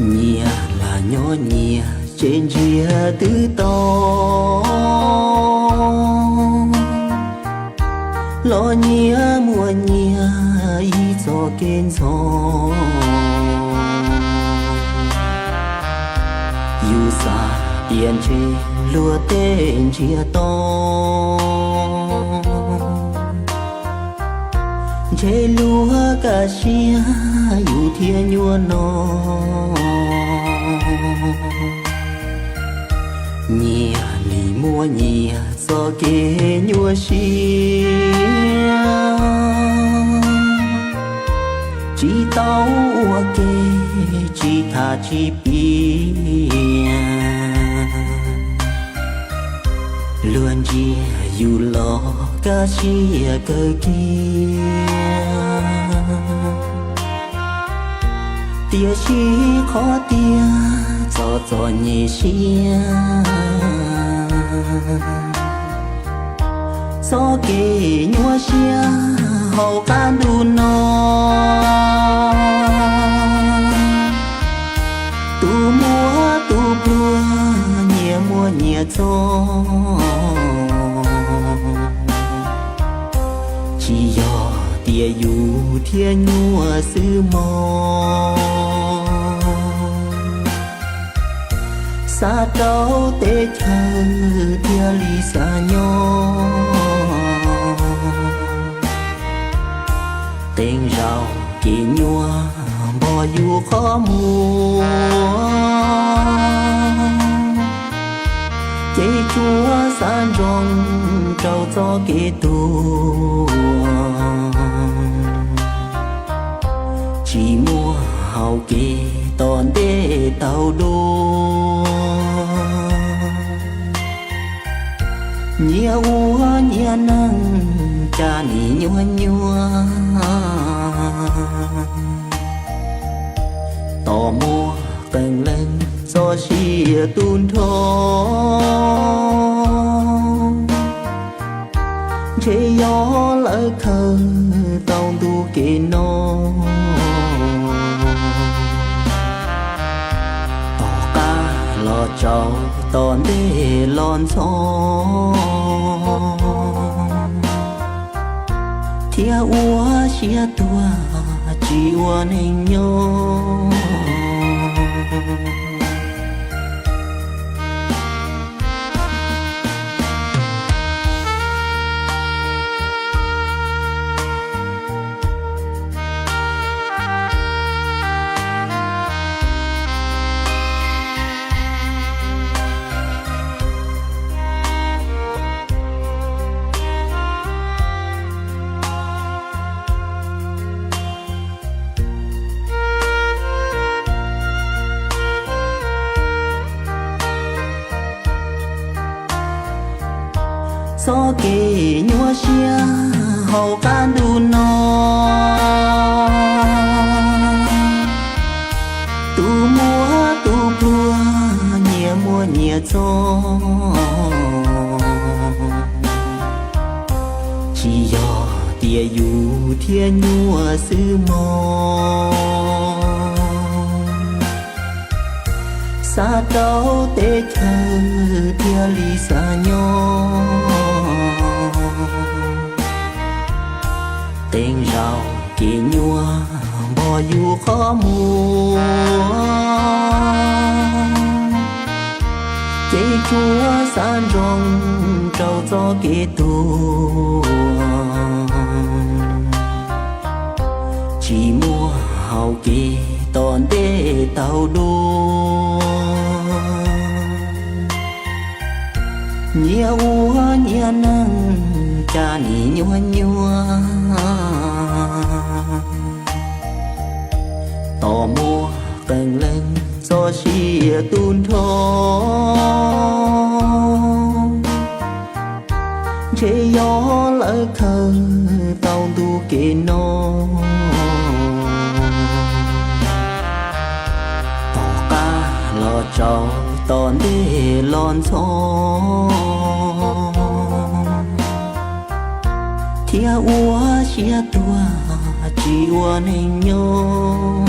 Nhẹ là nhỏ nhẹ trên chia tứ to, lo nhẹ mùa nhẹ ý cho kên gió. Yêu xa tiền trên lúa tên chia to, chế lúa cả chia yêu thiên nhua nó. Nhẹ nì mua nhẹ do kê nhua xia, chỉ tao ua kê chỉ thà chỉ bia. Luôn chia yêu lo cả chia cơ kia, tia chỉ khó tia cho nhẹ xia. Gió kê nhua xia hậu can đu nó, tu múa tu plua nhẹ mua nhẹ cho. Chỉ do tia yêu thiên nhua sư mò, xa trâu tê chờ tia ly xa nhỏ. Tên rau kỳ nhua bò yêu khó mua, chế chúa san rong trâu cho kế tu. Chỉ mua hào kê toàn đê tàu đô, nhẹ ua nhẹ nắng cha nì nhua nhua. Tò mua tầng lên do xìa tuôn thô, chế gió lỡ khờ tàu tu kê nó. Tò ca lo trâu toàn đê lon xó, thia ua xia tua chỉ ua nên nhau. Gió kê nhua xia hậu can đu nó, tu múa tu plua nhẹ mua nhẹ cho. Chỉ do tia yêu thiên nhua sư mò, xa trâu tê chờ tia ly xa nhỏ. Tên rau kê nhua bò yêu khó mua, chế chúa san rong trâu cho kê tu. Chỉ mua hào kê toàn đê tàu đô, nhẹ ua nhẹ nắng cha nì nhua nhua. Tò mua tầng lên do xìa tuôn thô, chế gió lỡ khờ tàu tu kê nó. Tò ca lo trâu toàn đê lon xó, thia ua xia tua chỉ ua nên nhau.